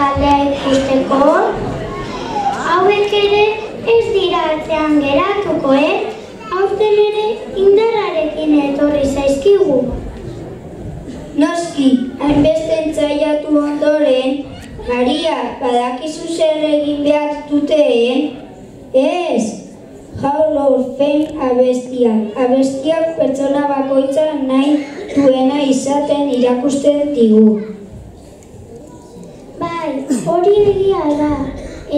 taldea ikusteko. Hauek ere ez dira atzean geratuko, aurten ere indarrarekin etorri zaizkigu. Noski, hainbeste entzaiatu ondoren, Maria, badakizu zer egin behar duteen? Ez! Hall of Fame abestiak. Abestiak pertsona bakoitza nahi duena izaten irakusten digu. Bai, hori egia da.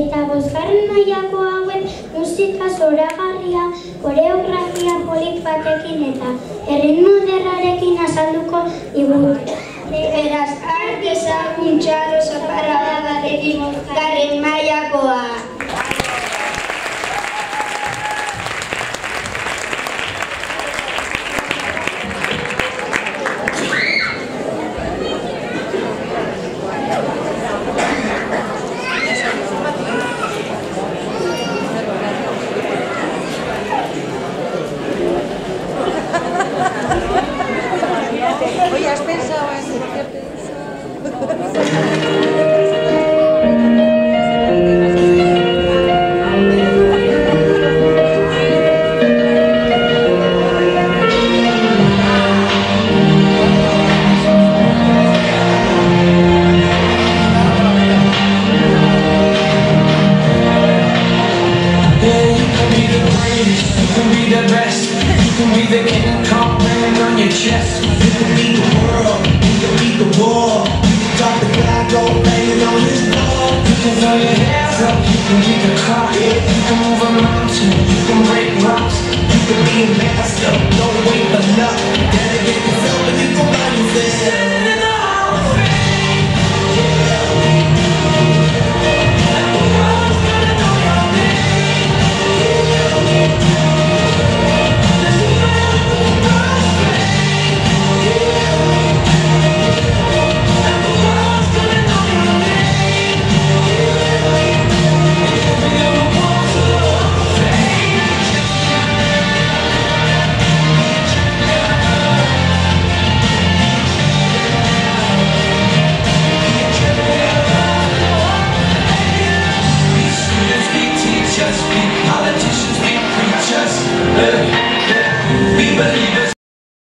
Eta bosgarren mailako hauen musika zoragarria, koreografia polit batekin eta erritmo ederrarekin azalduko digute. Beraz, arte ezagun txalo zaparrada batekin bosgarren mailakoa. Oye, ¿has pensado en hacerte eso? You can move a mountain, you can break rocks, you can be a master.